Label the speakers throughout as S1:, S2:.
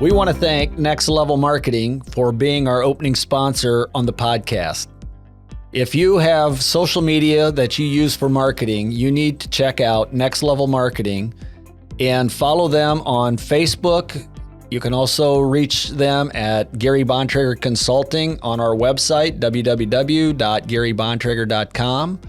S1: We want to thank Next Level Marketing for being our opening sponsor on the podcast. If you have social media that you use for marketing, you need to check out Next Level Marketing and follow them on Facebook. You can also reach them at Gary Bontrager Consulting on our website, www.garybontrager.com.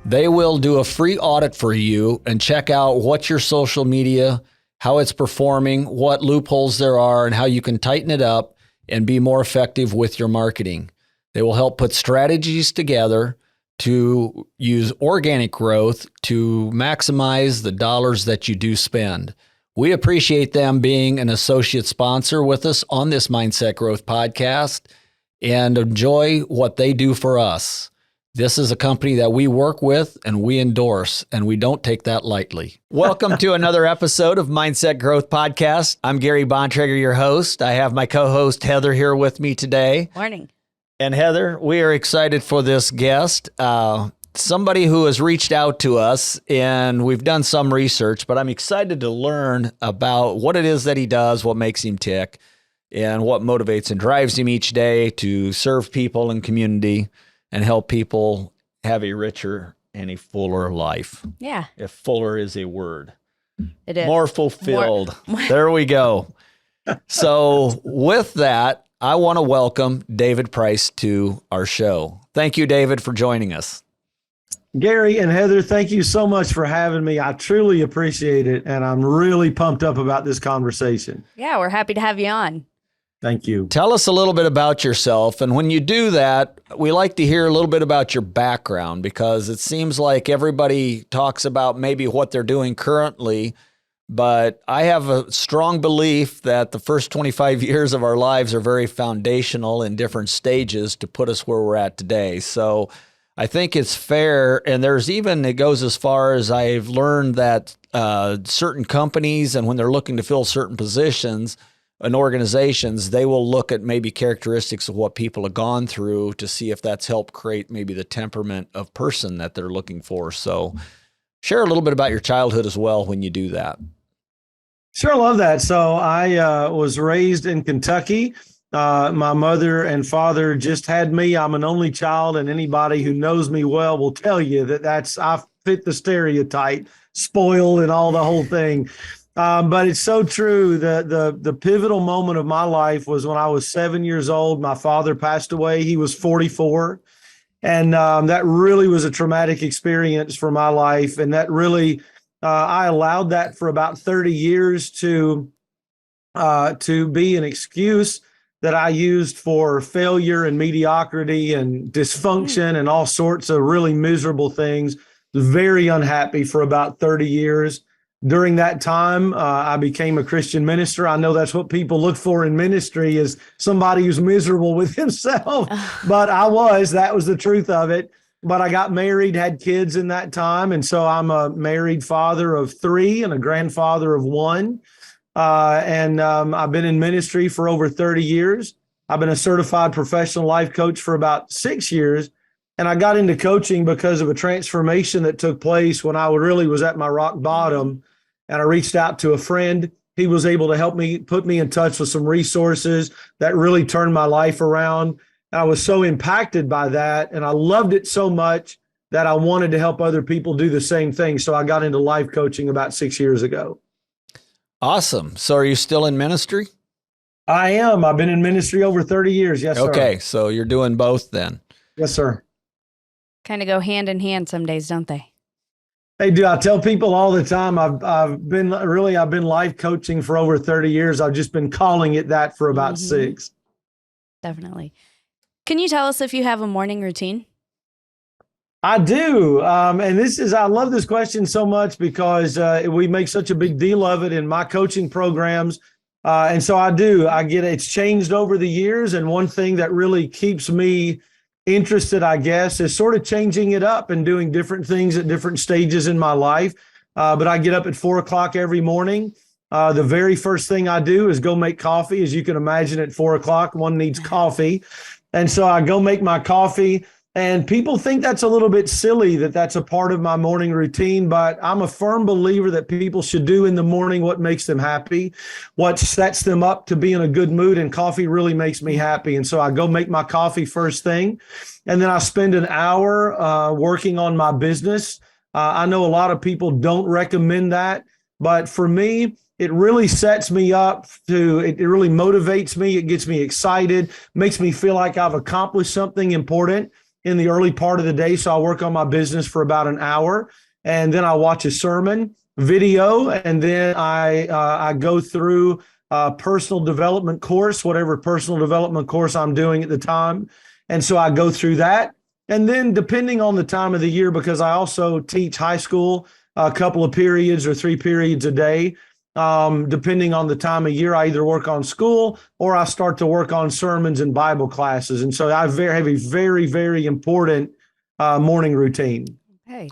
S1: They will do a free audit for you and check out what your social media, how it's performing, what loopholes there are, and how you can tighten it up and be more effective with your marketing. They will help put strategies together to use organic growth to maximize the dollars that you do spend. We appreciate them being an associate sponsor with us on this Mindset Growth podcast and enjoy what they do for us. This is a company that we work with and we endorse, and we don't take that lightly. Welcome to another episode of Mindset Growth Podcast. I'm Gary Bontrager, your host. I have my co-host Heather here with me today.
S2: Morning.
S1: And Heather, we are excited for this guest, somebody who has reached out to us, and we've done some research, but I'm excited to learn about what it is that he does, what makes him tick, and what motivates and drives him each day to serve people and community and help people have a richer and a fuller life.
S2: Yeah.
S1: If fuller is a word.
S2: It is.
S1: More fulfilled. There we go. So with that, I want to welcome David Price to our show. Thank you, David, for joining us.
S3: Gary and Heather, thank you so much for having me. I truly appreciate it, and I'm really pumped up about this conversation.
S2: Yeah, we're happy to have you on.
S3: Thank you.
S1: Tell us a little bit about yourself. And when you do that, we like to hear a little bit about your background, because it seems like everybody talks about maybe what they're doing currently, but I have a strong belief that the first 25 years of our lives are very foundational in different stages to put us where we're at today. So I think it's fair. And it goes as far as I've learned that certain companies, and when they're looking to fill certain positions, and organizations, they will look at maybe characteristics of what people have gone through to see if that's helped create maybe the temperament of person that they're looking for. So share a little bit about your childhood as well when you do that.
S3: Sure, love that. So I was raised in Kentucky. My mother and father just had me. I'm an only child, and anybody who knows me well will tell you that I fit the stereotype, spoiled and all the whole thing. But it's so true. The pivotal moment of my life was when I was 7 years old. My father passed away. He was 44. And that really was a traumatic experience for my life. And that really, I allowed that for about 30 years to be an excuse that I used for failure and mediocrity and dysfunction and all sorts of really miserable things. Was very unhappy for about 30 years. During that time, I became a Christian minister. I know that's what people look for in ministry, is somebody who's miserable with himself. But that was the truth of it. But I got married, had kids in that time. And so I'm a married father of 3 and a grandfather of 1. I've been in ministry for over 30 years. I've been a certified professional life coach for about 6 years. And I got into coaching because of a transformation that took place when I really was at my rock bottom. And I reached out to a friend. He was able to help me, put me in touch with some resources that really turned my life around. And I was so impacted by that. And I loved it so much that I wanted to help other people do the same thing. So I got into life coaching about 6 years ago.
S1: Awesome. So are you still in ministry?
S3: I am. I've been in ministry over 30 years. Yes, sir.
S1: Okay. So you're doing both then.
S3: Yes, sir.
S2: Kind of go hand in hand some days, don't they?
S3: Hey, dude, I tell people all the time, I've been life coaching for over 30 years. I've just been calling it that for about 6.
S2: Definitely. Can you tell us if you have a morning routine?
S3: I do. I love this question so much because we make such a big deal of it in my coaching programs. And so I do. It's changed over the years. And one thing that really keeps me interested, I guess, is sort of changing it up and doing different things at different stages in my life. But I get up at 4 o'clock every morning. The very first thing I do is go make coffee. As you can imagine, at 4 o'clock, one needs coffee. And so I go make my coffee. And people think that's a little bit silly that that's a part of my morning routine, but I'm a firm believer that people should do in the morning what makes them happy, what sets them up to be in a good mood. And coffee really makes me happy. And so I go make my coffee first thing. And then I spend an hour working on my business. I know a lot of people don't recommend that, but for me, it really sets me up it really motivates me. It gets me excited, makes me feel like I've accomplished something important in the early part of the day. So I work on my business for about an hour, and then I watch a sermon video, and then I go through a personal development course, whatever personal development course I'm doing at the time. And so I go through that. And then depending on the time of the year, because I also teach high school a couple of periods or 3 periods a day, depending on the time of year, I either work on school or I start to work on sermons and Bible classes. And so I have a very, very important morning routine.
S2: Okay.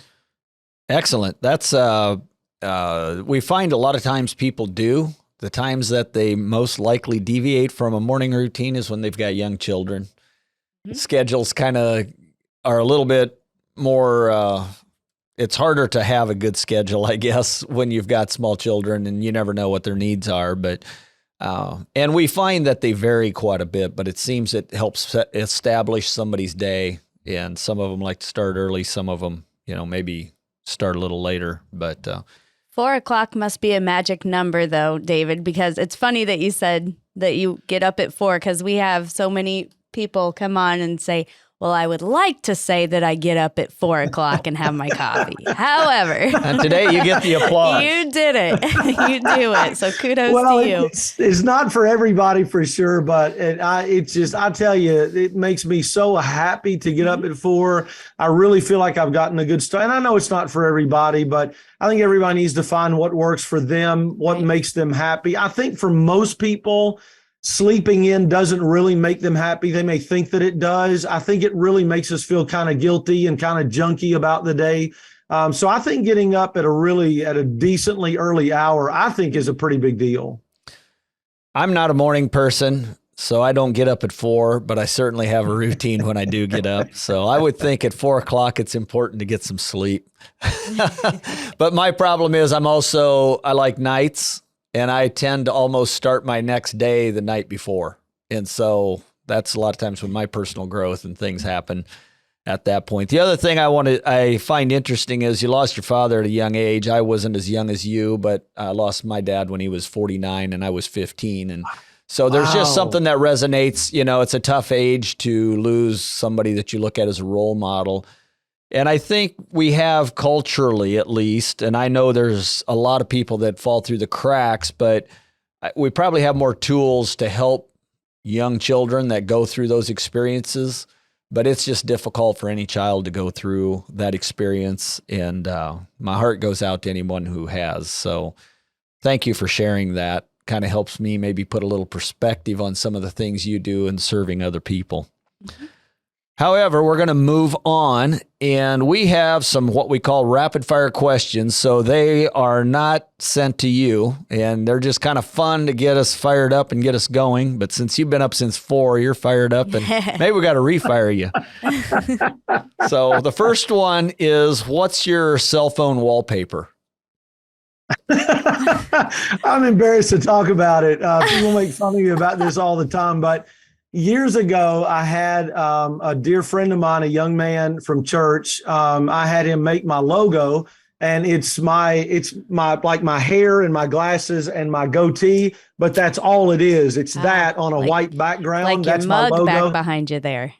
S1: Excellent. That's we find a lot of times people do. The times that they most likely deviate from a morning routine is when they've got young children. Mm-hmm. Schedules kind of are a little bit more it's harder to have a good schedule, I guess, when you've got small children and you never know what their needs are. But and we find that they vary quite a bit, but it seems it helps establish somebody's day. And some of them like to start early. Some of them, maybe start a little later. But
S2: 4 o'clock must be a magic number, though, David, because it's funny that you said that you get up at 4, because we have so many people come on and say, well, I would like to say that I get up at 4 o'clock and have my coffee. However,
S1: and today you get the applause.
S2: You did it. You do it. So kudos to you.
S3: It's not for everybody for sure, but I tell you, it makes me so happy to get up at 4. I really feel like I've gotten a good start. And I know it's not for everybody, but I think everybody needs to find what works for them, what makes them happy. I think for most people, sleeping in doesn't really make them happy. They may think that it does. I think it really makes us feel kind of guilty and kind of junky about the day. So I think getting up at a decently early hour, I think is a pretty big deal.
S1: I'm not a morning person, so I don't get up at 4, but I certainly have a routine when I do get up. So I would think at 4 o'clock, it's important to get some sleep. But my problem is I like nights. And I tend to almost start my next day the night before. And so that's a lot of times when my personal growth and things happen at that point. The other thing I find interesting is you lost your father at a young age. I wasn't as young as you, but I lost my dad when he was 49 and I was 15. And so there's just something that resonates. It's a tough age to lose somebody that you look at as a role model. And I think we have culturally, at least, and I know there's a lot of people that fall through the cracks, but we probably have more tools to help young children that go through those experiences. But it's just difficult for any child to go through that experience. And my heart goes out to anyone who has. So thank you for sharing that. Kind of helps me maybe put a little perspective on some of the things you do in serving other people. Mm-hmm. However, we're going to move on, and we have some what we call rapid fire questions. So they are not sent to you, and they're just kind of fun to get us fired up and get us going. But since you've been up since 4, you're fired up, and maybe we got to refire you. So the first one is, what's your cell phone wallpaper?
S3: I'm embarrassed to talk about it. People make fun of me about this all the time, but years ago, I had a dear friend of mine, a young man from church. I had him make my logo, and it's my like my hair and my glasses and my goatee, but that's all it is. It's that on a white background.
S2: Like
S3: that's
S2: your
S3: my
S2: mug
S3: logo.
S2: back behind you there.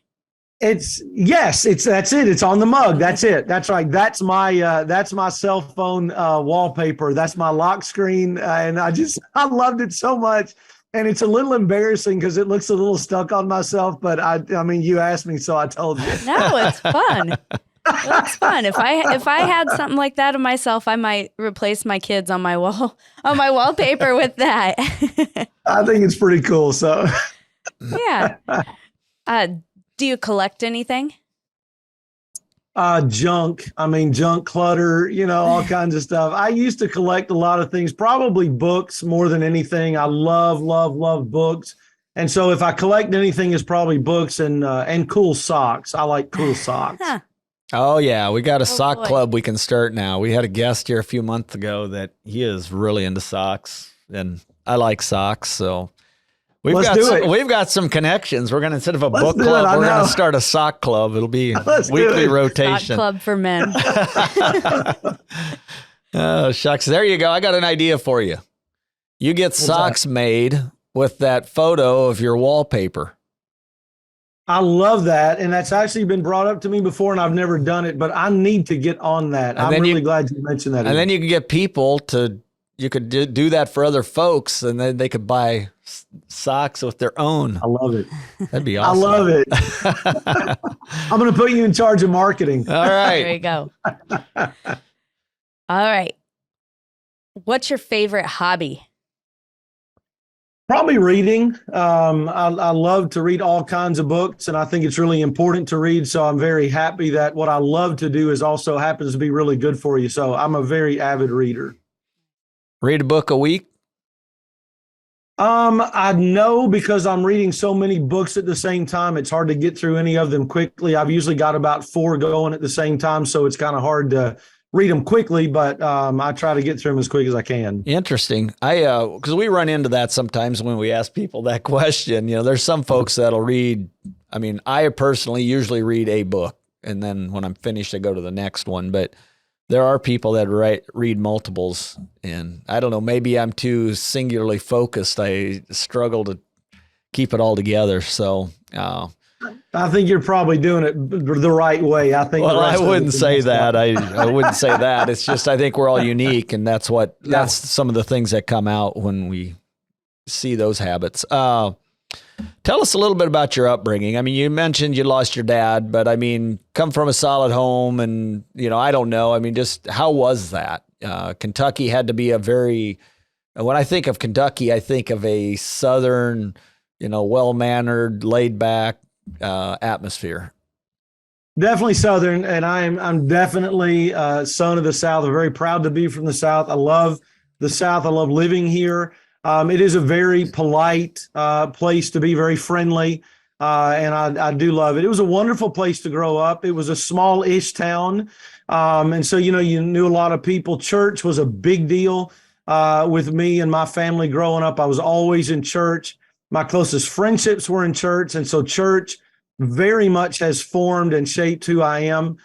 S3: That's it. It's on the mug. That's it. That's right. That's my cell phone wallpaper. That's my lock screen, and I loved it so much. And it's a little embarrassing because it looks a little stuck on myself, but I mean, you asked me, so I told you.
S2: No, it's fun. It's fun. If I had something like that of myself, I might replace my kids on my wallpaper with that.
S3: I think it's pretty cool. So,
S2: yeah. Do you collect anything?
S3: Junk. I mean, junk, clutter, all kinds of stuff. I used to collect a lot of things, probably books more than anything. I love, love, love books. And so if I collect anything, it's probably books and cool socks. I like cool socks.
S2: Huh.
S1: Oh, yeah. We got a sock
S2: boy.
S1: club we can start now. We had a guest here a few months ago that he is really into socks, and I like socks. So we've got some connections. We're going to, instead of a book club, we're going to start a sock club. It'll be weekly rotation.
S2: Sock club for men.
S1: Oh, shucks. There you go. I got an idea for you. You get socks made with that photo of your wallpaper.
S3: I love that. And that's actually been brought up to me before, and I've never done it, but I need to get on that. I'm really glad you mentioned that.
S1: And then you can get people you could do that for other folks, and then they could buy socks with their own.
S3: I love it.
S1: That'd be awesome.
S3: I love it. I'm going to put you in charge of marketing.
S1: All right.
S2: There you go. All right. What's your favorite hobby?
S3: Probably reading. I love to read all kinds of books, and I think it's really important to read. So I'm very happy that what I love to do is also happens to be really good for you. So I'm a very avid reader.
S1: Read a book a week?
S3: I know, because I'm reading so many books at the same time, it's hard to get through any of them quickly. I've usually got about 4 going at the same time, so it's kind of hard to read them quickly, but I try to get through them as quick as I can.
S1: Interesting. Because we run into that sometimes when we ask people that question. You know, there's some folks that'll read. I mean, I personally usually read a book, and then when I'm finished, I go to the next one. But there are people that read multiples, and I don't know, maybe I'm too singularly focused. I struggle to keep it all together. So,
S3: I think you're probably doing it the right way. I think.
S1: Well, I wouldn't say that. I wouldn't say that. It's just, I think we're all unique, and that's some of the things that come out when we see those habits. Tell us a little bit about your upbringing. I mean, you mentioned you lost your dad, but I mean, come from a solid home, and I don't know. I mean, just how was that? Kentucky had to be when I think of Kentucky, I think of a Southern, well-mannered, laid-back atmosphere.
S3: Definitely Southern, and I'm definitely a son of the South. I'm very proud to be from the South. I love the South. I love living here. It is a very polite place to be, very friendly, and I do love it. It was a wonderful place to grow up. It was a small-ish town, and so you knew a lot of people. Church was a big deal with me and my family growing up. I was always in church. My closest friendships were in church, and so church very much has formed and shaped who I am.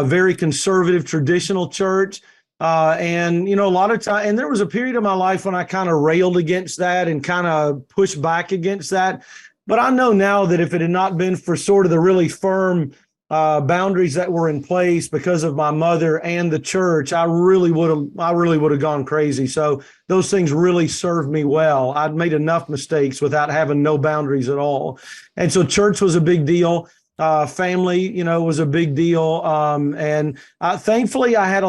S3: Very conservative, traditional church. And, a lot of time, and there was a period of my life when I kind of railed against that and kind of pushed back against that. But I know now that if it had not been for sort of the really firm boundaries that were in place because of my mother and the church, I really would have gone crazy. So those things really served me well. I'd made enough mistakes without having no boundaries at all. And so church was a big deal. Family, was a big deal. And thankfully I had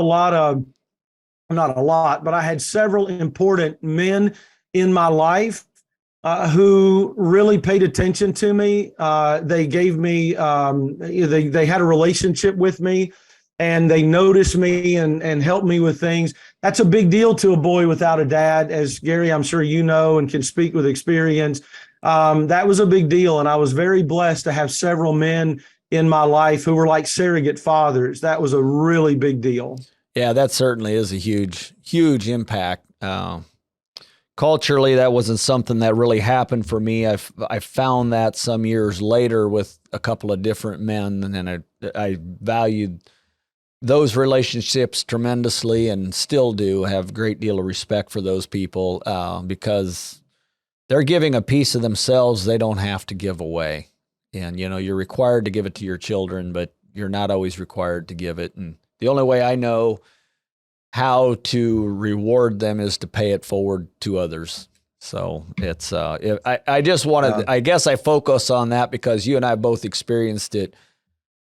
S3: not a lot, but I had several important men in my life who really paid attention to me. They gave me, they had a relationship with me, and they noticed me and helped me with things. That's a big deal to a boy without a dad, as Gary, I'm sure you know and can speak with experience. That was a big deal, and I was very blessed to have several men in my life who were like surrogate fathers. That was a really big deal.
S1: Yeah, that certainly is a huge, huge impact. Culturally, that wasn't something that really happened for me. I found that some years later with a couple of different men, and I valued those relationships tremendously, and still do have a great deal of respect for those people because they're giving a piece of themselves they don't have to give away. And, you're required to give it to your children, but you're not always required to give it. And the only way I know how to reward them is to pay it forward to others. So it's, I just wanted, I guess I focus on that because you and I both experienced it.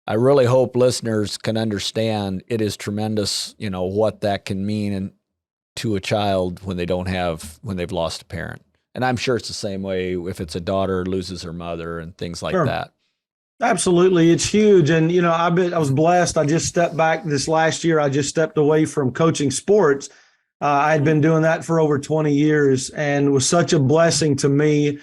S1: I really hope listeners can understand it is tremendous, what that can mean to a child when they've lost a parent. And I'm sure it's the same way if it's a daughter loses her mother and things like that.
S3: Absolutely. It's huge. And, I was blessed. I just stepped back this last year. I just stepped away from coaching sports. I had been doing that for over 20 years, and it was such a blessing to me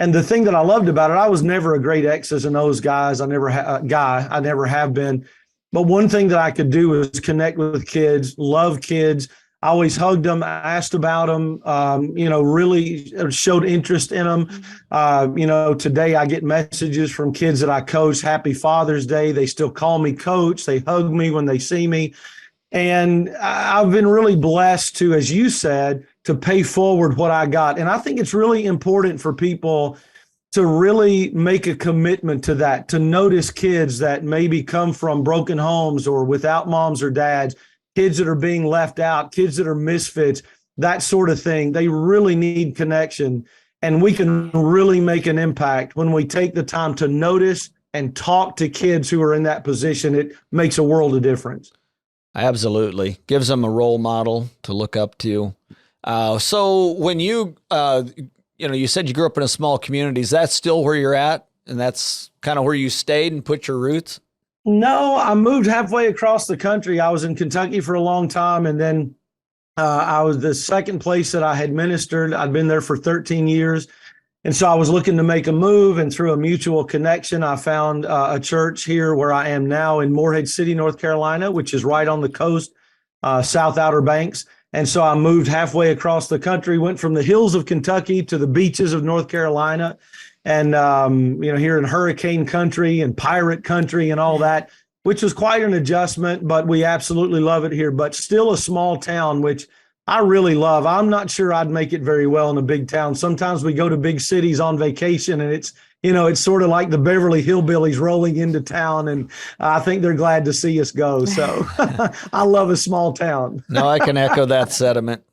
S3: And the thing that I loved about it, I was never a great X's and O's guys. I never have been. But one thing that I could do was connect with kids, love kids. I always hugged them, asked about them, really showed interest in them. Today I get messages from kids that I coach, Happy Father's Day. They still call me coach. They hug me when they see me. And I've been really blessed to, as you said, to pay forward what I got. And I think it's really important for people to really make a commitment to that, to notice kids that maybe come from broken homes or without moms or dads, kids that are being left out, kids that are misfits, that sort of thing. They really need connection. And we can really make an impact when we take the time to notice and talk to kids who are in that position. It makes a world of difference.
S1: Absolutely. Gives them a role model to look up to. So when you said you grew up in a small community, is that still where you're at? And that's kind of where you stayed and put your roots?
S3: No, I moved halfway across the country. I was in Kentucky for a long time. And then I was the second place that I had ministered. I'd been there for 13 years. And so I was looking to make a move, and through a mutual connection, I found a church here where I am now in Morehead City, North Carolina, which is right on the coast, South Outer Banks. And so I moved halfway across the country, went from the hills of Kentucky to the beaches of North Carolina, and here in hurricane country and pirate country and all that, which was quite an adjustment, but we absolutely love it here. But still a small town, which I really love. I'm not sure I'd make it very well in a big town. Sometimes we go to big cities on vacation, and it's sort of like the Beverly Hillbillies rolling into town, and I think they're glad to see us go. So I love a small town.
S1: No, I can echo that sentiment.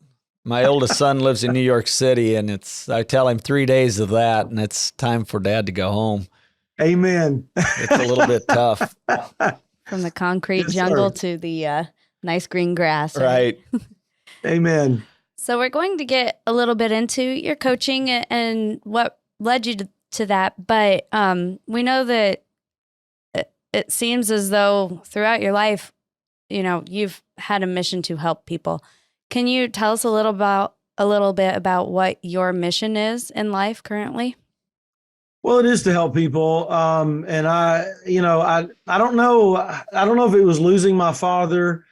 S1: My oldest son lives in New York City, and I tell him 3 days of that, and it's time for Dad to go home.
S3: Amen.
S1: It's a little bit tough.
S2: From the concrete jungle to the nice green grass.
S1: Right.
S3: Amen.
S2: So we're going to get a little bit into your coaching and what led you to that. But we know that it seems as though throughout your life, you've had a mission to help people. Can you tell us a little bit about what your mission is in life currently?
S3: Well, it is to help people. And I don't know if it was losing my father.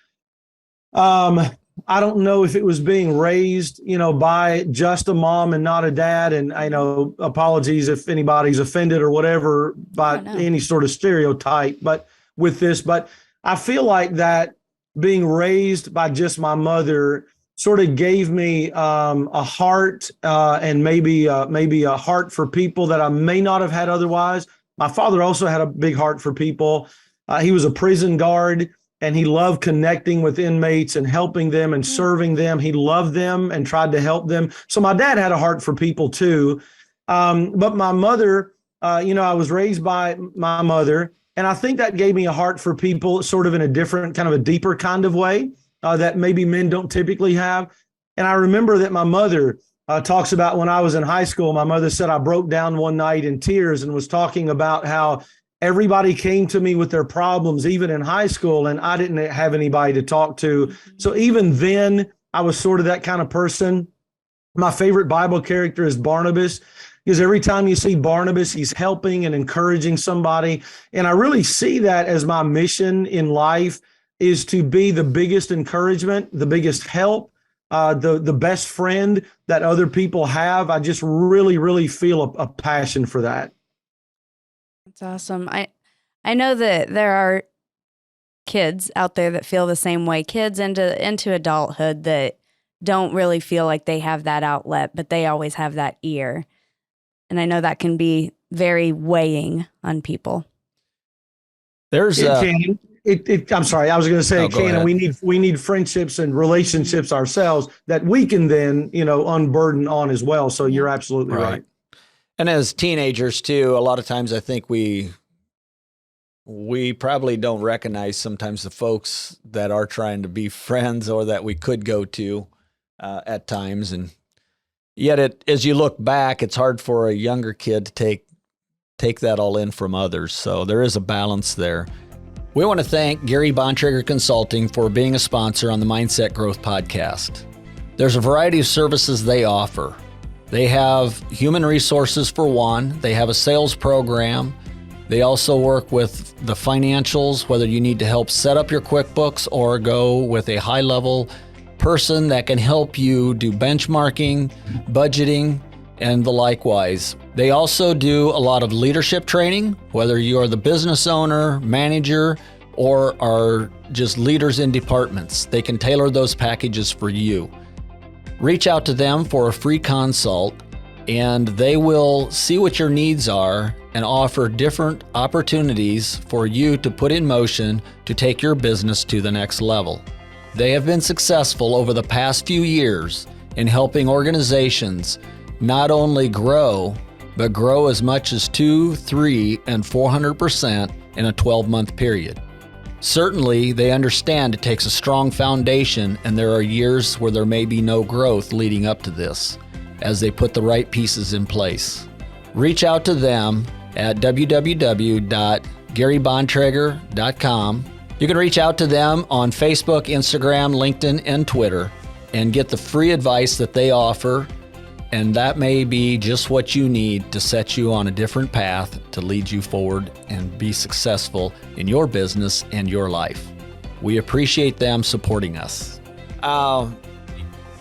S3: I don't know if it was being raised, by just a mom and not a dad. And I know, apologies if anybody's offended or whatever by any sort of stereotype, but I feel like that being raised by just my mother sort of gave me a heart and maybe a heart for people that I may not have had otherwise. My father also had a big heart for people. He was a prison guard, and he loved connecting with inmates and helping them and serving them. He loved them and tried to help them. So my dad had a heart for people too. But my mother, I was raised by my mother, and I think that gave me a heart for people sort of in a different, kind of a deeper kind of way that maybe men don't typically have. And I remember that my mother talks about when I was in high school, my mother said I broke down one night in tears and was talking about how everybody came to me with their problems, even in high school, and I didn't have anybody to talk to. So even then, I was sort of that kind of person. My favorite Bible character is Barnabas, because every time you see Barnabas, he's helping and encouraging somebody. And I really see that as my mission in life, is to be the biggest encouragement, the biggest help, the best friend that other people have. I just really, really feel a passion for that.
S2: That's awesome. I know that there are kids out there that feel the same way, kids into adulthood that don't really feel like they have that outlet, but they always have that ear. And I know that can be very weighing on people.
S3: I'm sorry, I was going to say, and we need friendships and relationships ourselves that we can then, unburden on as well. So you're absolutely right.
S1: And as teenagers too, a lot of times I think we probably don't recognize sometimes the folks that are trying to be friends or that we could go to at times. And yet as you look back, it's hard for a younger kid to take that all in from others. So there is a balance there. We want to thank Gary Bontrager Consulting for being a sponsor on the Mindset Growth Podcast. There's a variety of services they offer. They have human resources for one. They have a sales program. They also work with the financials, whether you need to help set up your QuickBooks or go with a high-level person that can help you do benchmarking, budgeting, and the likewise. They also do a lot of leadership training, whether you're the business owner, manager, or are just leaders in departments. They can tailor those packages for you. Reach out to them for a free consult, and they will see what your needs are and offer different opportunities for you to put in motion to take your business to the next level. They have been successful over the past few years in helping organizations not only grow, but grow as much as 200, 300, and 400% in a 12-month period. Certainly, they understand it takes a strong foundation, and there are years where there may be no growth leading up to this as they put the right pieces in place. Reach out to them at www.garybontrager.com. You can reach out to them on Facebook, Instagram, LinkedIn, and Twitter and get the free advice that they offer, and that may be just what you need to set you on a different path to lead you forward and be successful in your business and your life. We appreciate them supporting us.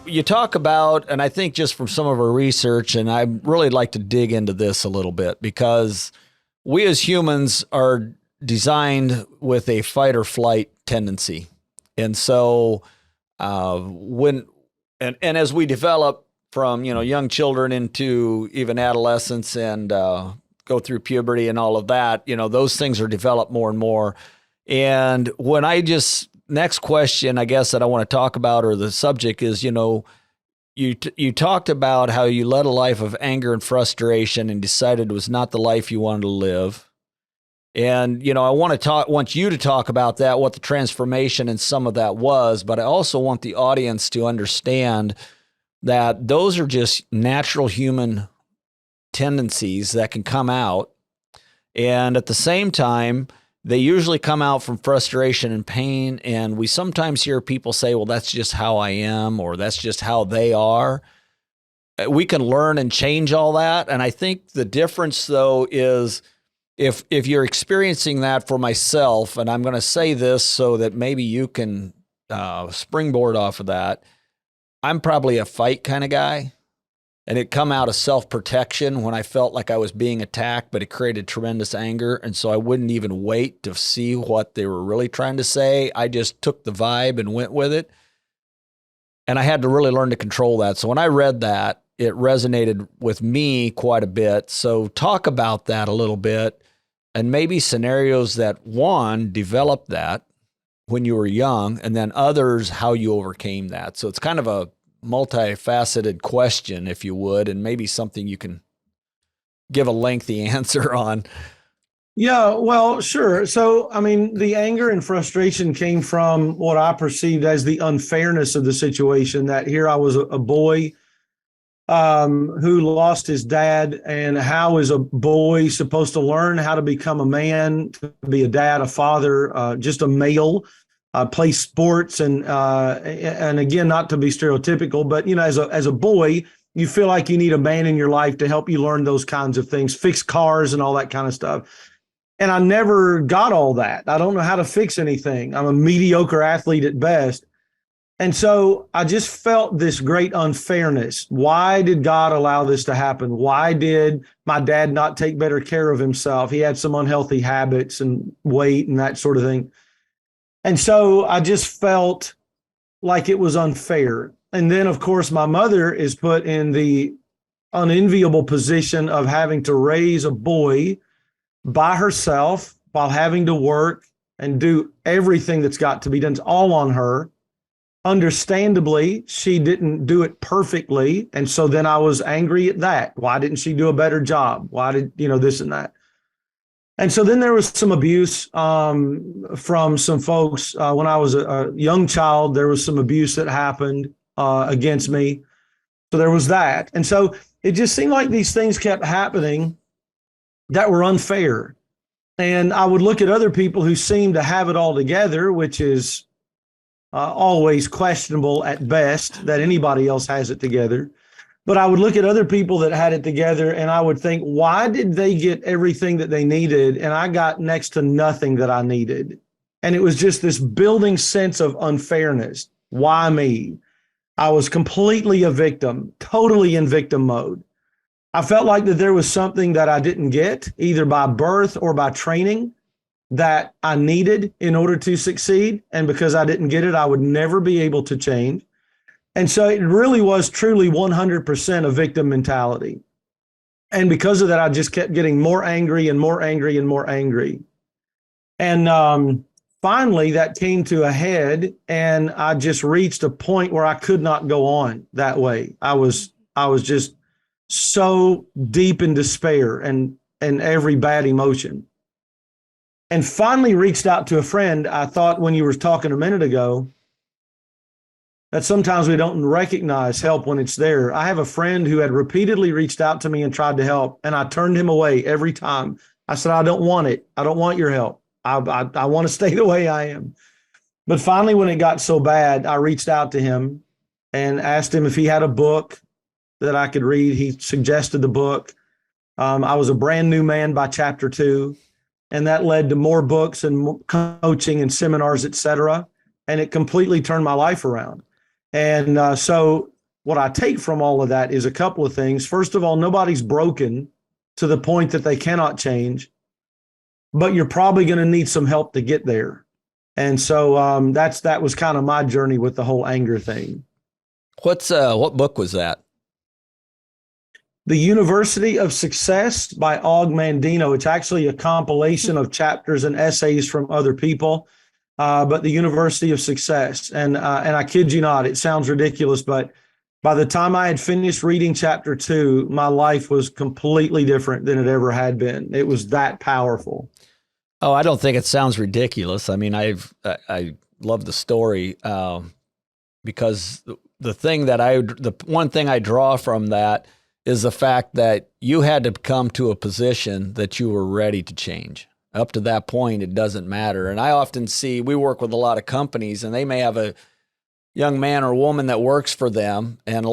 S1: You talk about, and I think just from some of our research, and I'd really like to dig into this a little bit, because we as humans are designed with a fight or flight tendency. And so as we develop from, young children into even adolescence and go through puberty and all of that, those things are developed more and more. And next question, I guess, that I want to talk about, or the subject is, you talked about how you led a life of anger and frustration and decided it was not the life you wanted to live. And, I want you to talk about that, what the transformation and some of that was, but I also want the audience to understand that those are just natural human tendencies that can come out. And at the same time, they usually come out from frustration and pain. And we sometimes hear people say, well, that's just how I am, or that's just how they are. We can learn and change all that. And I think the difference, though, is if you're experiencing that, for myself, and I'm going to say this so that maybe you can springboard off of that, I'm probably a fight kind of guy. And it come out of self-protection when I felt like I was being attacked, but it created tremendous anger. And so I wouldn't even wait to see what they were really trying to say. I just took the vibe and went with it. And I had to really learn to control that. So when I read that, it resonated with me quite a bit. So talk about that a little bit, and maybe scenarios that, one, developed that when you were young, and then others, how you overcame that. So it's kind of a multifaceted question, if you would, and maybe something you can give a lengthy answer on.
S3: Yeah, well, sure. So, the anger and frustration came from what I perceived as the unfairness of the situation, that here I was a boy who lost his dad, and how is a boy supposed to learn how to become a man, to be a dad, a father, just a male, play sports, and again, not to be stereotypical, but as a boy, you feel like you need a man in your life to help you learn those kinds of things, fix cars and all that kind of stuff. And I never got all that. I don't know how to fix anything. I'm a mediocre athlete at best. And so I just felt this great unfairness. Why did God allow this to happen? Why did my dad not take better care of himself? He had some unhealthy habits and weight and that sort of thing. And so I just felt like it was unfair. And then, of course, my mother is put in the unenviable position of having to raise a boy by herself while having to work and do everything that's got to be done. It's all on her. Understandably, she didn't do it perfectly. And so then I was angry at that. Why didn't she do a better job? Why did, this and that? And so then there was some abuse from some folks. When I was a young child, there was some abuse that happened against me. So there was that. And so it just seemed like these things kept happening that were unfair. And I would look at other people who seemed to have it all together, which is always questionable at best that anybody else has it together. But I would look at other people that had it together and I would think, why did they get everything that they needed? And I got next to nothing that I needed. And it was just this building sense of unfairness. Why me? I was completely a victim, totally in victim mode. I felt like that there was something that I didn't get, either by birth or by training, that I needed in order to succeed. And because I didn't get it, I would never be able to change. And so it really was truly 100% a victim mentality. And because of that, I just kept getting more angry and more angry and more angry. And finally, that came to a head, and I just reached a point where I could not go on that way. I was just so deep in despair and every bad emotion. And finally reached out to a friend. I thought when you were talking a minute ago that sometimes we don't recognize help when it's there. I have a friend who had repeatedly reached out to me and tried to help, and I turned him away every time. I said, I don't want it. I don't want your help. I want to stay the way I am. But finally, when it got so bad, I reached out to him and asked him if he had a book that I could read. He suggested the book. I was a brand new man by chapter 2, and that led to more books and coaching and seminars, et cetera. And it completely turned my life around. And so what I take from all of that is a couple of things. First of all, nobody's broken to the point that they cannot change, but you're probably going to need some help to get there. And so that was kind of my journey with the whole anger thing.
S1: What book was that?
S3: The University of Success by Og Mandino. It's actually a compilation of chapters and essays from other people. But the University of Success. And I kid you not, it sounds ridiculous, but by the time I had finished reading chapter 2, my life was completely different than it ever had been. It was that powerful.
S1: Oh, I don't think it sounds ridiculous. I mean, I love the story because the one thing I draw from that is the fact that you had to come to a position that you were ready to change. Up to that point, it doesn't matter. And I often see, we work with a lot of companies, and they may have a young man or woman that works for them. And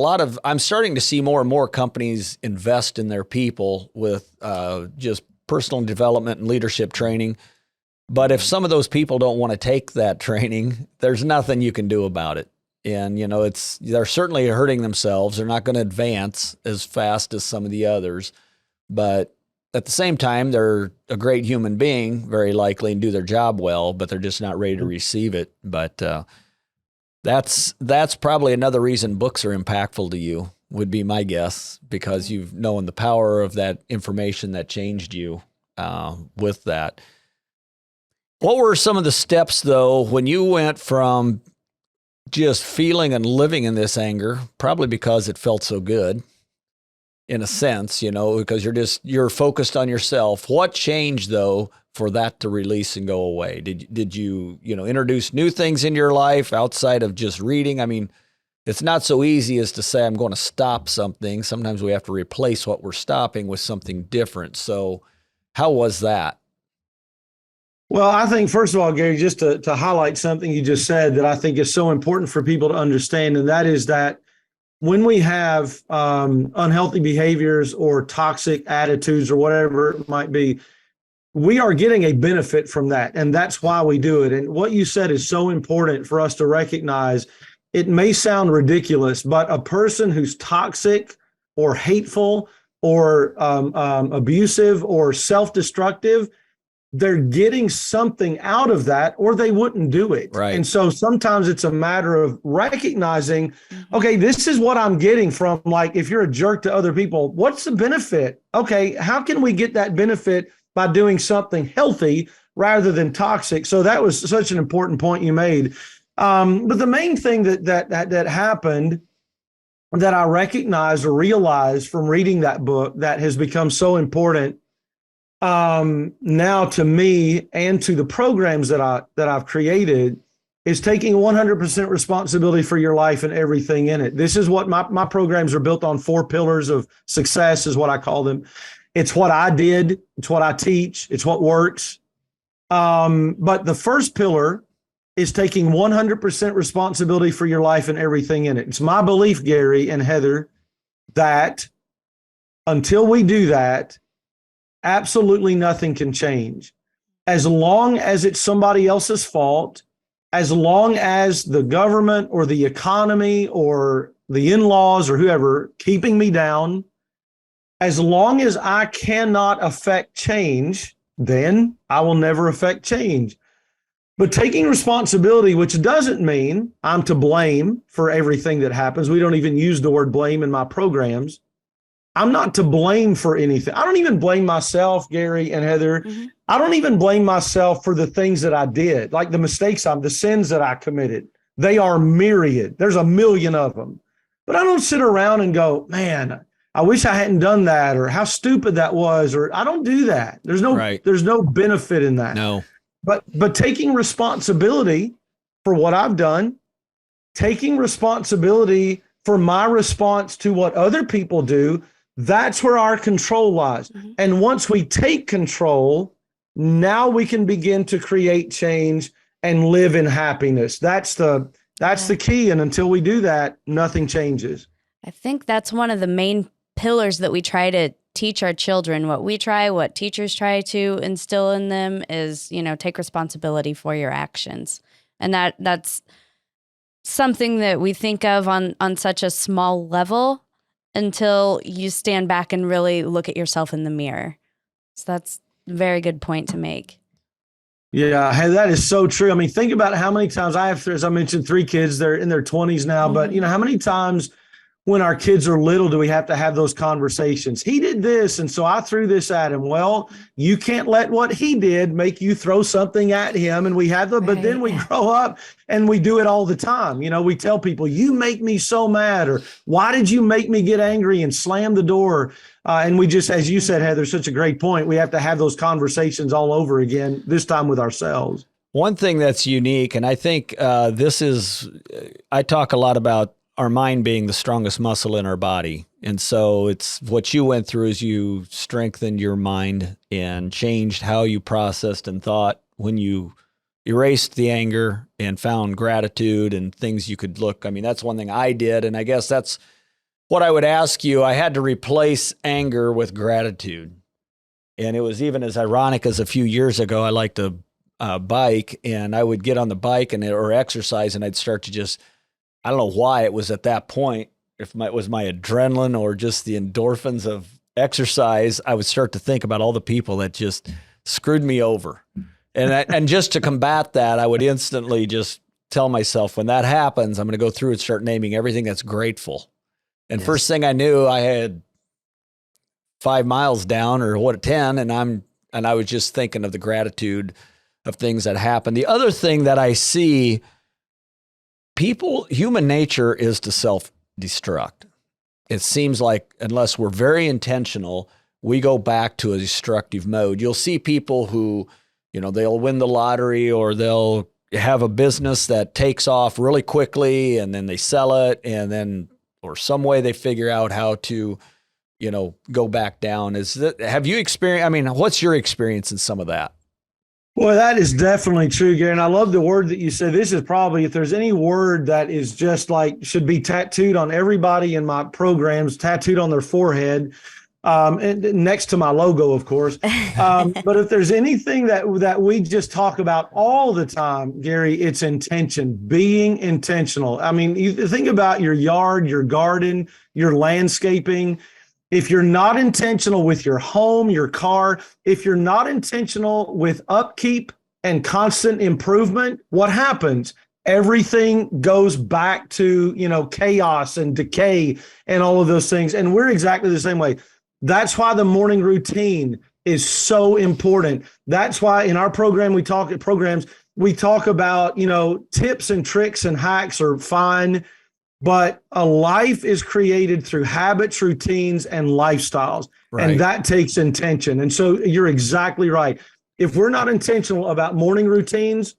S1: I'm starting to see more and more companies invest in their people with just personal development and leadership training. But if some of those people don't want to take that training, there's nothing you can do about it. And, they're certainly hurting themselves. They're not going to advance as fast as some of the others. But at the same time, they're a great human being, very likely, and do their job well, but they're just not ready to receive it. But that's probably another reason books are impactful to you, would be my guess, because you've known the power of that information that changed you with that. What were some of the steps, though, when you went from just feeling and living in this anger, probably because it felt so good, in a sense, because you're focused on yourself. What changed, though, for that to release and go away? Did you introduce new things in your life outside of just reading? I mean, it's not so easy as to say, I'm going to stop something. Sometimes we have to replace what we're stopping with something different. So how was that?
S3: Well, I think, first of all, Gary, just to highlight something you just said that I think is so important for people to understand, and that is that when we have unhealthy behaviors or toxic attitudes or whatever it might be, we are getting a benefit from that. And that's why we do it. And what you said is so important for us to recognize. It may sound ridiculous, but a person who's toxic or hateful or abusive or self-destructive, they're getting something out of that, or they wouldn't do it.
S1: Right.
S3: And so sometimes it's a matter of recognizing, okay, this is what I'm getting from, like, if you're a jerk to other people, what's the benefit? Okay, how can we get that benefit by doing something healthy rather than toxic? So that was such an important point you made. But the main thing that happened that I recognized or realized from reading that book that has become so important now to me and to the programs that I've created is taking 100% responsibility for your life and everything in it. This is what my programs are built on. 4 pillars of success is what I call them. It's what I did. It's what I teach. It's what works. But the first pillar is taking 100% responsibility for your life and everything in it. It's my belief, Gary and Heather, that until we do that, absolutely nothing can change. As long as it's somebody else's fault, as long as the government or the economy or the in-laws or whoever keeping me down, as long as I cannot affect change, then I will never affect change. But taking responsibility, which doesn't mean I'm to blame for everything that happens. We don't even use the word blame in my programs. I'm not to blame for anything. I don't even blame myself, Gary and Heather. Mm-hmm. I don't even blame myself for the things that I did, like the mistakes, the sins that I committed. They are myriad. There's a million of them. But I don't sit around and go, man, I wish I hadn't done that, or how stupid that was, or I don't do that. There's no benefit in that.
S1: No.
S3: But taking responsibility for what I've done, taking responsibility for my response to what other people do, that's where our control lies. Mm-hmm. And once we take control, now we can begin to create change and live in happiness. That's the key. And until we do that, nothing changes.
S2: I think that's one of the main pillars that we try to teach our children. What teachers try to instill in them is, take responsibility for your actions. And that's something that we think of on such a small level until you stand back and really look at yourself in the mirror. So that's a very good point to make.
S3: Yeah, hey, that is so true. I mean, think about how many times I have, as I mentioned, 3 kids, they're in their 20s now, mm-hmm. but how many times when our kids are little do we have to have those conversations? He did this, and so I threw this at him. Well, you can't let what he did make you throw something at him, and we have but then we grow up and we do it all the time. We tell people, you make me so mad, or why did you make me get angry and slam the door? And we just, as you said, Heather, such a great point. We have to have those conversations all over again, this time with ourselves.
S1: One thing that's unique, and I think I talk a lot about our mind being the strongest muscle in our body. And so it's what you went through is you strengthened your mind and changed how you processed and thought when you erased the anger and found gratitude and things you could look. I mean, that's one thing I did. And I guess that's what I would ask you. I had to replace anger with gratitude. And it was even as ironic as a few years ago, I liked to bike, and I would get on the bike or exercise, and I'd start to just, I don't know why it was at that point, if it was my adrenaline or just the endorphins of exercise, I would start to think about all the people that just screwed me over. And just to combat that, I would instantly just tell myself, when that happens, I'm going to go through and start naming everything that's grateful. And First thing I knew, I had 5 miles down, or 10, and I was just thinking of the gratitude of things that happened. The other thing that I see, human nature is to self-destruct. It seems like unless we're very intentional, we go back to a destructive mode. You'll see people who, they'll win the lottery, or they'll have a business that takes off really quickly, and then they sell it, and then, or some way they figure out how to, go back down. Have you experienced, what's your experience in some of that?
S3: Well, that is definitely true, Gary. And I love the word that you said. This is probably, if there's any word that is just should be tattooed on everybody in my programs, tattooed on their forehead, and next to my logo, of course. But if there's anything that we just talk about all the time, Gary, it's intention, being intentional. I mean, you think about your yard, your garden, your landscaping. If you're not intentional with your home, your car, if you're not intentional with upkeep and constant improvement, what happens? Everything goes back to, chaos and decay and all of those things. And we're exactly the same way. That's why the morning routine is so important. That's why in our program, we talk about, tips and tricks and hacks are fine. But a life is created through habits, routines, and lifestyles. Right. And that takes intention. And so you're exactly right. If we're not intentional about morning routines,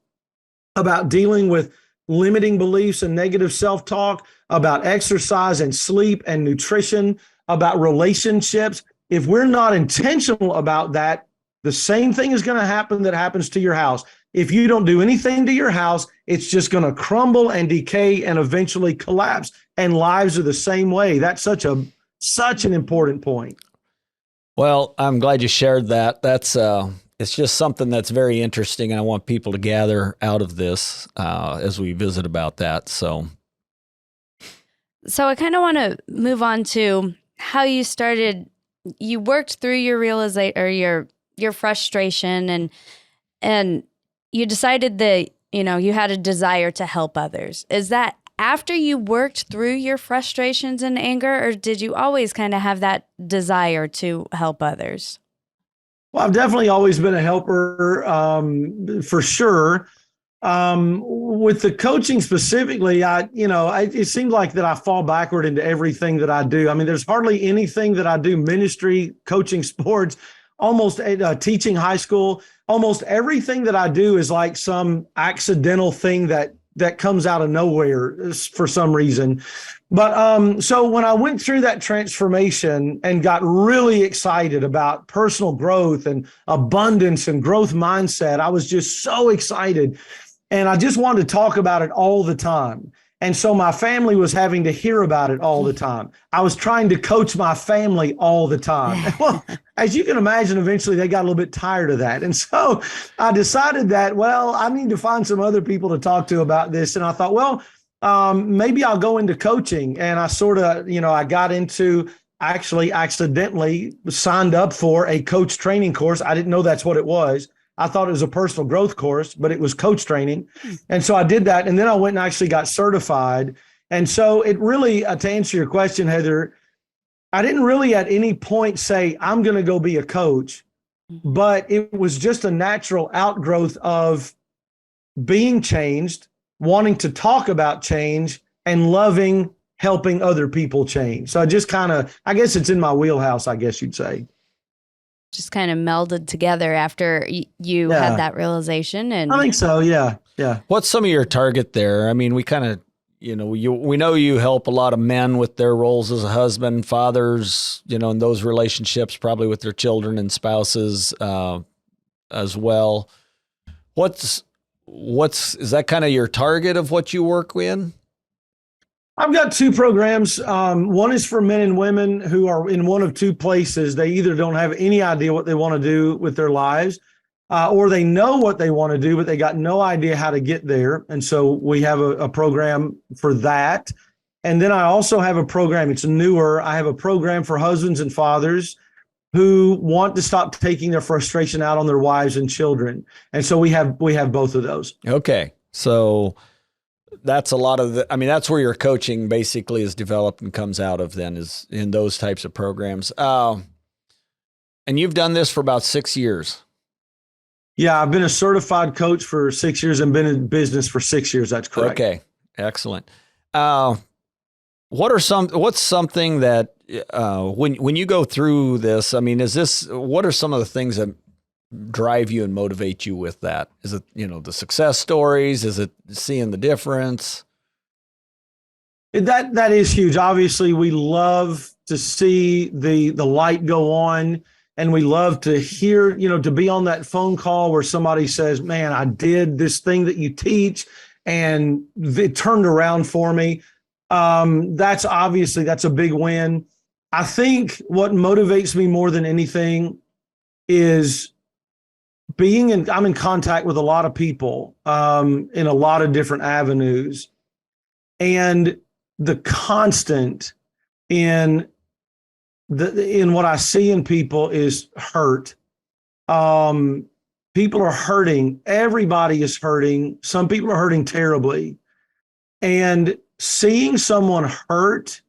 S3: about dealing with limiting beliefs and negative self-talk, about exercise and sleep and nutrition, about relationships, if we're not intentional about that, the same thing is going to happen that happens to your house. If you don't do anything to your house, it's just going to crumble and decay and eventually collapse. And lives are the same way. That's such a Such an important point.
S1: Well, I'm glad you shared that. That's it's just something that's very interesting, and I want people to gather out of this as we visit about that. So
S2: I kind of want to move on to how you started. You worked through your realization or your frustration, and you decided that you had a desire to help others. Is that after you worked through your frustrations and anger, or did you always kind of have that desire to help others?
S3: Well, I've definitely always been a helper, for sure. With the coaching specifically, it seems like that I fall backward into everything that I do. I mean, there's hardly anything that I do, ministry, coaching, sports, almost teaching high school, almost everything that I do is like some accidental thing that comes out of nowhere for some reason. But so when I went through that transformation and got really excited about personal growth and abundance and growth mindset, I was just so excited. And I just wanted to talk about it all the time. And so my family was having to hear about it all the time. I was trying to coach my family all the time. Well, as you can imagine, eventually they got a little bit tired of that. And so I decided that, well, I need to find some other people to talk to about this. And I thought, well, maybe I'll go into coaching. And I sort of, I got into, actually accidentally signed up for a coach training course. I didn't know that's what it was. I thought it was a personal growth course, but it was coach training. And so I did that. And then I went and actually got certified. And so it really, to answer your question, Heather, I didn't really at any point say, I'm going to go be a coach, but it was just a natural outgrowth of being changed, wanting to talk about change, and loving helping other people change. So I just kind of, I guess it's in my wheelhouse, I guess you'd say.
S2: Just kind of melded together after you had that realization. And
S3: I think so. Yeah. Yeah.
S1: what's some of your target there? I mean, we kind of, we know you help a lot of men with their roles as a husband, fathers, in those relationships, probably with their children and spouses as well. Is that kind of your target of what you work with?
S3: I've got two programs. One is for men and women who are in one of two places. They either don't have any idea what they want to do with their lives, or they know what they want to do, but they got no idea how to get there. And so we have a program for that. And then I also have a program, it's newer. I have a program for husbands and fathers who want to stop taking their frustration out on their wives and children. And so we have both of those.
S1: Okay. So that's a lot of that's where your coaching basically is developed and comes out of then, is in those types of programs. And you've done this for about 6 years.
S3: Yeah, I've been a certified coach for 6 years and been in business for 6 years. That's correct.
S1: Okay. Excellent. What's something that, when you go through this, what are some of the things that drive you and motivate you with that? Is it, the success stories? Is it seeing the difference?
S3: That is huge. Obviously, we love to see the light go on, and we love to hear, to be on that phone call where somebody says, man, I did this thing that you teach and it turned around for me. That's a big win. I think what motivates me more than anything is I'm in contact with a lot of people in a lot of different avenues, and the constant in what I see in people is hurt. People are hurting. Everybody is hurting. Some people are hurting terribly, and seeing someone hurt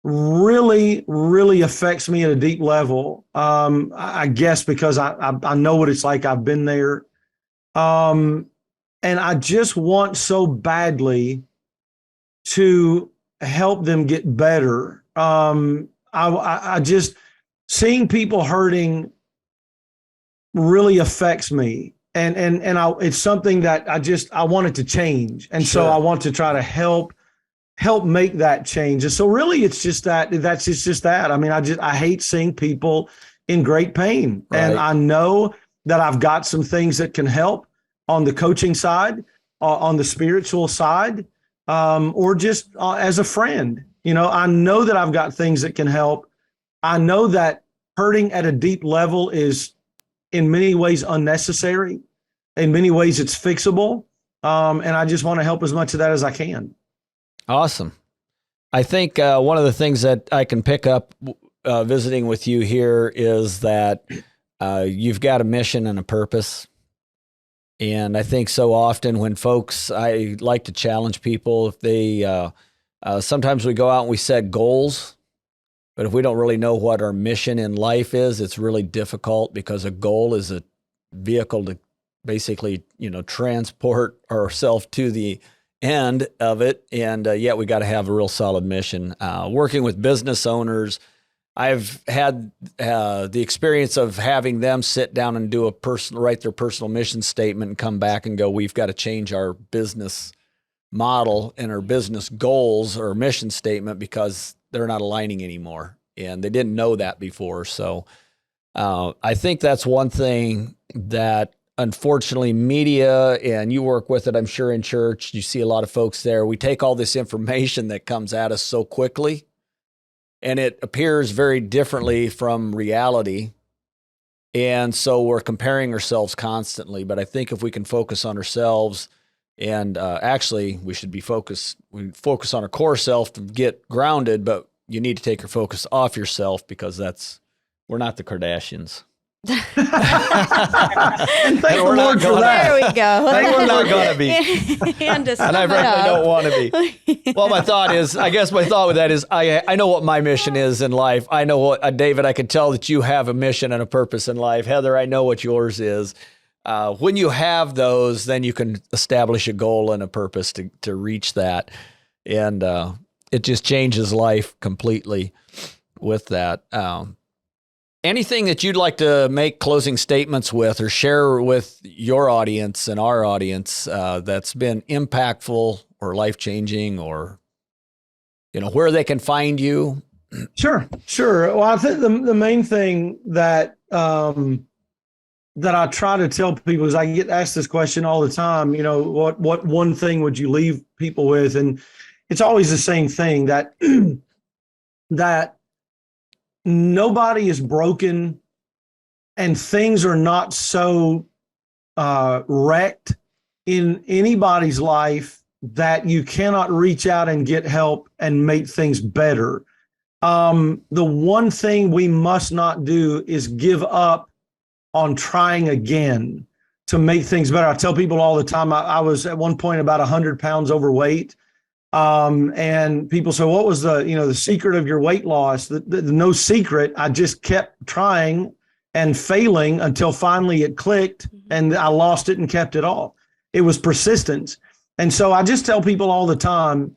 S3: really, really affects me at a deep level. I guess because I know what it's like. I've been there. And I just want so badly to help them get better. I just, seeing people hurting really affects me. And it's something that I want it to change. And
S1: Sure.
S3: So I want to try to help make that change. And so really it's just that. I hate seeing people in great pain.
S1: Right.
S3: And I know that I've got some things that can help on the coaching side, on the spiritual side, or just as a friend. I know that I've got things that can help. I know that hurting at a deep level is in many ways unnecessary. In many ways, it's fixable. And I just want to help as much of that as I can.
S1: Awesome. I think one of the things that I can pick up visiting with you here is that you've got a mission and a purpose. And I think so often when folks, I like to challenge people if they, sometimes we go out and we set goals, but if we don't really know what our mission in life is, it's really difficult because a goal is a vehicle to basically, transport ourselves to the end of it. And yet we got to have a real solid mission. Working with business owners, I've had the experience of having them sit down and write their personal mission statement and come back and go, we've got to change our business model and our business goals or mission statement because they're not aligning anymore. And they didn't know that before. So I think that's one thing that unfortunately media, and you work with it, I'm sure in church, you see a lot of folks there. We take all this information that comes at us so quickly, and it appears very differently from reality. And so we're comparing ourselves constantly. But I think if we can focus on ourselves, and actually we focus on our core self to get grounded, but you need to take your focus off yourself because we're not the Kardashians.
S3: And thank the Lord for that.
S2: There we go.
S1: We're not going to be. And I frankly don't want to be. Well, my thought with that is I know what my mission is in life. I know what, David, I can tell that you have a mission and a purpose in life. Heather, I know what yours is. When you have those, then you can establish a goal and a purpose to reach that. And it just changes life completely with that. Anything that you'd like to make closing statements with or share with your audience and our audience that's been impactful or life-changing, or where they can find you?
S3: Sure. Well, I think the main thing that that I try to tell people is I get asked this question all the time. What one thing would you leave people with? And it's always the same thing that that nobody is broken and things are not so wrecked in anybody's life that you cannot reach out and get help and make things better. The one thing we must not do is give up on trying again to make things better. I tell people all the time, I was at one point about 100 pounds overweight. And people say, what was the secret of your weight loss? No secret. I just kept trying and failing until finally it clicked and I lost it and kept it off. It was persistence. And so I just tell people all the time,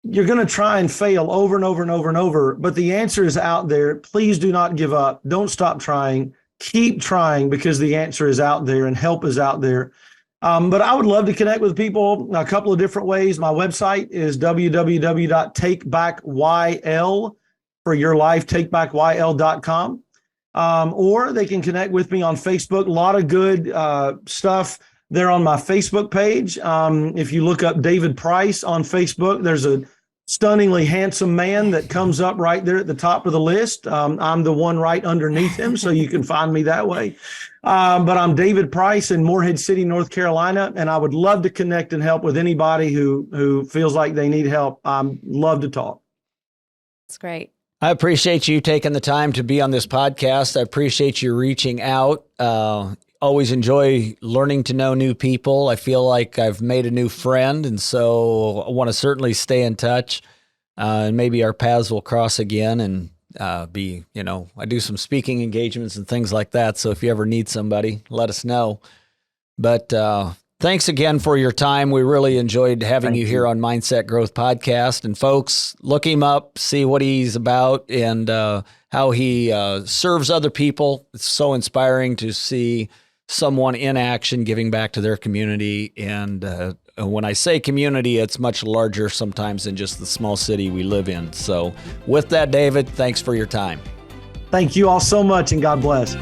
S3: you're going to try and fail over and over and over and over, but the answer is out there. Please do not give up. Don't stop trying. Keep trying because the answer is out there and help is out there. But I would love to connect with people a couple of different ways. My website is www.takebackyl for your life, takebackyl.com. Or they can connect with me on Facebook. A lot of good stuff there on my Facebook page. If you look up David Price on Facebook, there's a stunningly handsome man that comes up right there at the top of the list. I'm the one right underneath him, so you can find me that way. But I'm David Price in Morehead City, North Carolina, and I would love to connect and help with anybody who feels like they need help. I'd love to talk.
S2: That's great.
S1: I appreciate you taking the time to be on this podcast. I appreciate you reaching out. Always enjoy learning to know new people. I feel like I've made a new friend, and so I want to certainly stay in touch. And maybe our paths will cross again and I do some speaking engagements and things like that. So if you ever need somebody, let us know. But thanks again for your time. We really enjoyed having you here on Mindset Growth Podcast. And folks, look him up, see what he's about and how he serves other people. It's so inspiring to see someone in action giving back to their community. And when I say community, it's much larger sometimes than just the small city we live in. So with that, David, thanks for your time.
S3: Thank you all so much, and God bless.